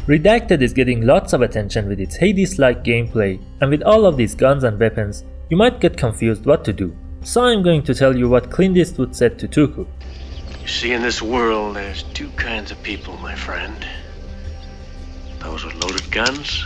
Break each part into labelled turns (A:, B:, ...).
A: Redacted is getting lots of attention with its Hades-like gameplay, and with all of these guns and weapons, you might get confused what to do. So I'm going to tell you what Clint Eastwood said to Tuku.
B: You see, in this world, there's two kinds of people, my friend. Those with loaded guns,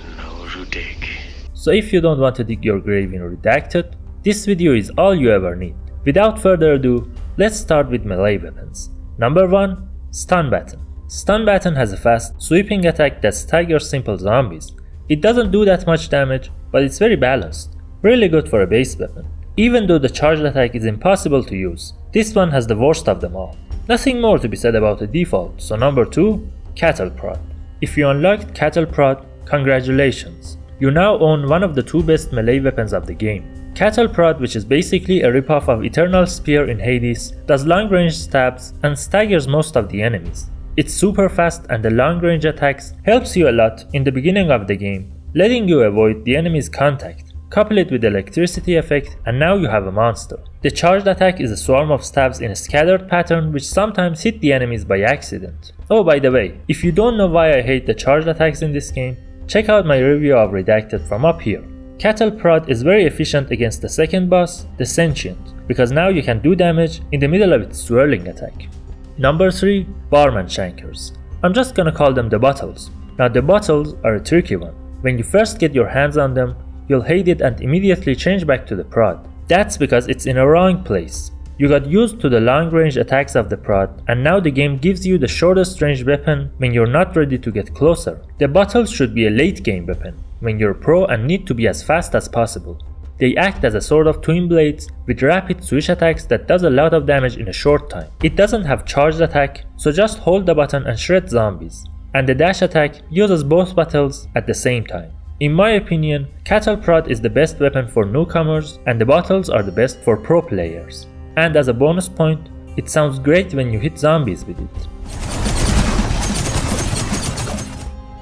B: and those who dig.
A: So if you don't want to dig your grave in Redacted, this video is all you ever need. Without further ado, let's start with melee weapons. Number 1. Stun Baton. Stun Baton has a fast, sweeping attack that staggers simple zombies. It doesn't do that much damage, but it's very balanced. Really good for a base weapon. Even though the charged attack is impossible to use, this one has the worst of them all. Nothing more to be said about the default, so number 2. Cattle Prod. If you unlocked Cattle Prod, congratulations. You now own one of the two best melee weapons of the game. Cattle Prod, which is basically a ripoff of Eternal Spear in Hades, does long-range stabs and staggers most of the enemies. It's super fast and the long-range attacks helps you a lot in the beginning of the game, letting you avoid the enemy's contact. Couple it with the electricity effect and now you have a monster. The charged attack is a swarm of stabs in a scattered pattern which sometimes hit the enemies by accident. Oh, by the way, if you don't know why I hate the charged attacks in this game, check out my review of Redacted from up here. Cattle Prod is very efficient against the second boss, the Sentient, because now you can do damage in the middle of its swirling attack. Number 3. Barman Shankers. I'm just gonna call them the bottles. Now the bottles are a tricky one. When you first get your hands on them, you'll hate it and immediately change back to the prod. That's because it's in a wrong place. You got used to the long range attacks of the prod, and now the game gives you the shortest range weapon when you're not ready to get closer. The bottles should be a late game weapon, when you're pro and need to be as fast as possible. They act as a sort of twin blades with rapid switch attacks that does a lot of damage in a short time. It doesn't have charged attack, so just hold the button and shred zombies. And the dash attack uses both bottles at the same time. In my opinion, Cattle Prod is the best weapon for newcomers and the bottles are the best for pro players. And as a bonus point, it sounds great when you hit zombies with it.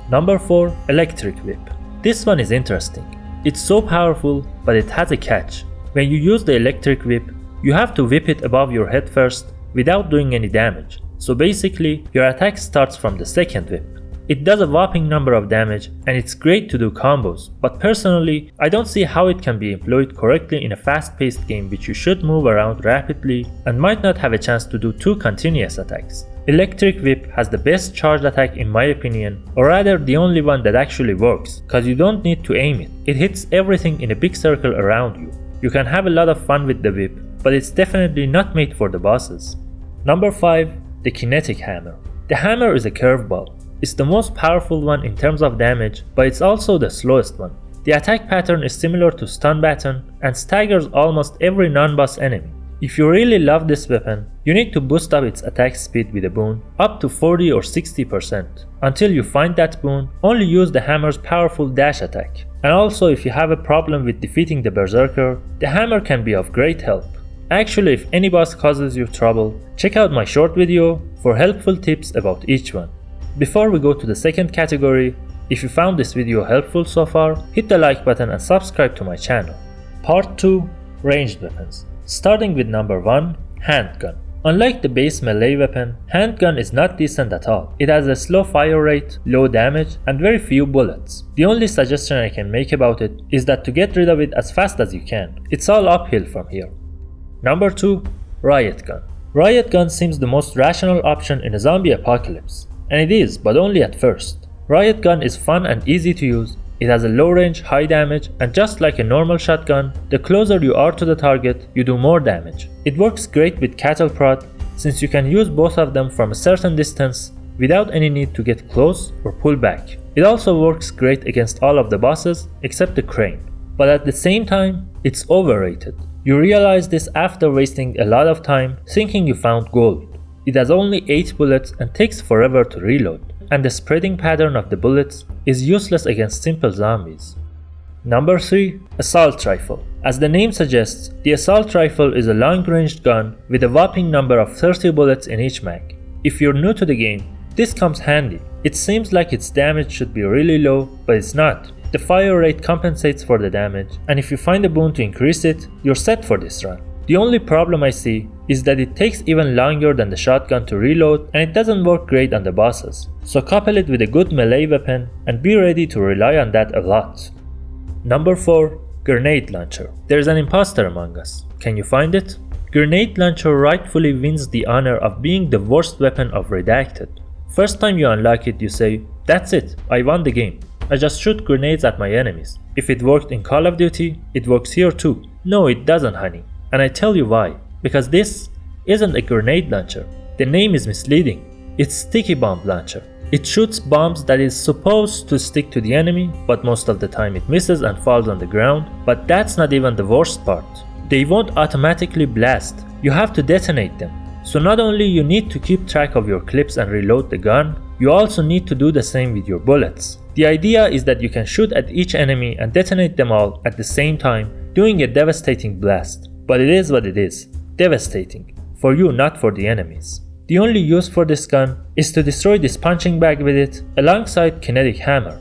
A: Number 4. Electric Whip. This one is interesting. It's so powerful, but it has a catch. When you use the electric whip, you have to whip it above your head first without doing any damage. So basically, your attack starts from the second whip. It does a whopping number of damage and it's great to do combos, but personally, I don't see how it can be employed correctly in a fast-paced game which you should move around rapidly and might not have a chance to do two continuous attacks. Electric Whip has the best charged attack in my opinion, or rather the only one that actually works, cause you don't need to aim it. It hits everything in a big circle around you. You can have a lot of fun with the whip, but it's definitely not made for the bosses. Number 5. The Kinetic Hammer. The hammer is a curveball. It's the most powerful one in terms of damage, but it's also the slowest one. The attack pattern is similar to Stun Baton and staggers almost every non-boss enemy. If you really love this weapon, you need to boost up its attack speed with a boon up to 40 or 60%. Until you find that boon, only use the hammer's powerful dash attack. And also if you have a problem with defeating the Berserker, the hammer can be of great help. Actually, if any boss causes you trouble, check out my short video for helpful tips about each one. Before we go to the second category, if you found this video helpful so far, hit the like button and subscribe to my channel. Part 2. Ranged Weapons. Starting with number 1. Handgun. Unlike the base melee weapon, handgun is not decent at all. It has a slow fire rate, low damage, and very few bullets. The only suggestion I can make about it is that to get rid of it as fast as you can. It's all uphill from here. Number 2. Riot Gun. Riot Gun seems the most rational option in a zombie apocalypse. And it is, but only at first. Riot Gun is fun and easy to use. It has a low range, high damage, and just like a normal shotgun, the closer you are to the target, you do more damage. It works great with Cattle Prod, since you can use both of them from a certain distance without any need to get close or pull back. It also works great against all of the bosses except the Crane. But at the same time, it's overrated. You realize this after wasting a lot of time thinking you found gold. It has only 8 bullets and takes forever to reload. And the spreading pattern of the bullets is useless against simple zombies. Number 3. Assault Rifle. As the name suggests, the Assault Rifle is a long-ranged gun with a whopping number of 30 bullets in each mag. If you're new to the game, this comes handy. It seems like its damage should be really low, but it's not. The fire rate compensates for the damage, and if you find a boon to increase it, you're set for this run. The only problem I see is that it takes even longer than the shotgun to reload and it doesn't work great on the bosses, so couple it with a good melee weapon and be ready to rely on that a lot. Number 4. Grenade Launcher. There's an imposter among us. Can you find it? Grenade Launcher rightfully wins the honor of being the worst weapon of Redacted. First time you unlock it, you say, that's it, I won the game. I just shoot grenades at my enemies. If it worked in Call of Duty, it works here too. No, it doesn't, honey. And I tell you why. Because this isn't a grenade launcher. The name is misleading. It's Sticky Bomb Launcher. It shoots bombs that is supposed to stick to the enemy, but most of the time it misses and falls on the ground. But that's not even the worst part. They won't automatically blast. You have to detonate them. So not only you need to keep track of your clips and reload the gun, you also need to do the same with your bullets. The idea is that you can shoot at each enemy and detonate them all at the same time, doing a devastating blast. But it is what it is. Devastating. For you, not for the enemies. The only use for this gun is to destroy this punching bag with it, alongside Kinetic Hammer.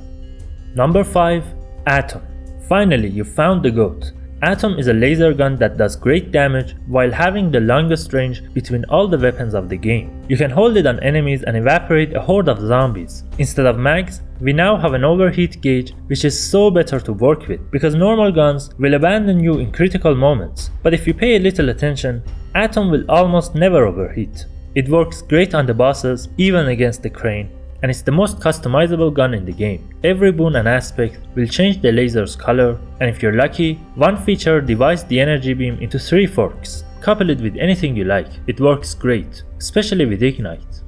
A: Number 5. Atom. Finally, you found the GOAT. Atom is a laser gun that does great damage while having the longest range between all the weapons of the game. You can hold it on enemies and evaporate a horde of zombies. Instead of mags, we now have an overheat gauge, which is so better to work with because normal guns will abandon you in critical moments, but if you pay a little attention, Atom will almost never overheat. It works great on the bosses, even against the crane, and it's the most customizable gun in the game. Every boon and aspect will change the laser's color, and if you're lucky, one feature divides the energy beam into 3 forks. Couple it with anything you like, it works great, especially with Ignite.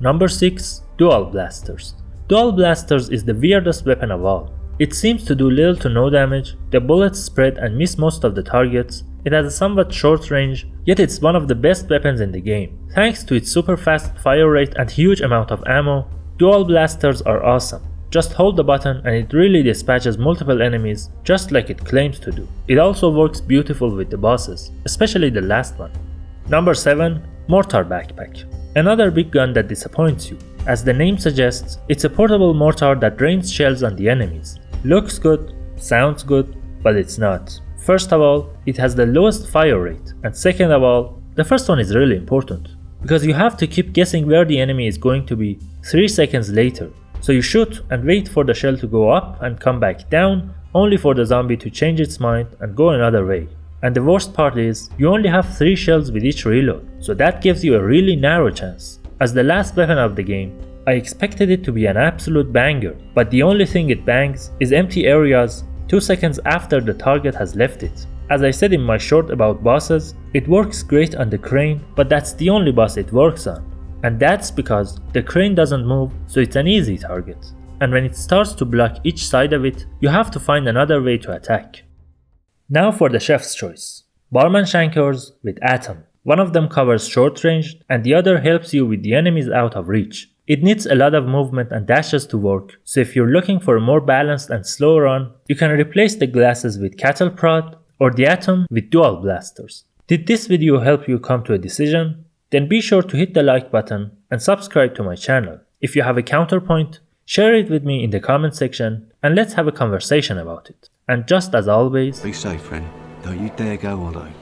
A: Number 6. Dual Blasters. Dual Blasters is the weirdest weapon of all. It seems to do little to no damage, the bullets spread and miss most of the targets, it has a somewhat short range, yet it's one of the best weapons in the game. Thanks to its super fast fire rate and huge amount of ammo, Dual Blasters are awesome. Just hold the button and it really dispatches multiple enemies just like it claims to do. It also works beautiful with the bosses, especially the last one. Number 7. Mortar Backpack. Another big gun that disappoints you. As the name suggests, it's a portable mortar that rains shells on the enemies. Looks good, sounds good, but it's not. First of all, it has the lowest fire rate, and second of all, the first one is really important. Because you have to keep guessing where the enemy is going to be 3 seconds later. So you shoot and wait for the shell to go up and come back down, only for the zombie to change its mind and go another way. And the worst part is, you only have 3 shells with each reload, so that gives you a really narrow chance. As the last weapon of the game, I expected it to be an absolute banger, but the only thing it bangs is empty areas 2 seconds after the target has left it. As I said in my short about bosses, it works great on the crane, but that's the only boss it works on. And that's because the crane doesn't move, so it's an easy target. And when it starts to block each side of it, you have to find another way to attack. Now for the chef's choice. Barman Shankers with Atom. One of them covers short range and the other helps you with the enemies out of reach. It needs a lot of movement and dashes to work, so if you're looking for a more balanced and slow run, you can replace the glasses with Cattle Prod or the Atom with Dual Blasters. Did this video help you come to a decision? Then be sure to hit the like button and subscribe to my channel. If you have a counterpoint, share it with me in the comment section and let's have a conversation about it. And just as always,
C: be safe, friend. Don't you dare go alone.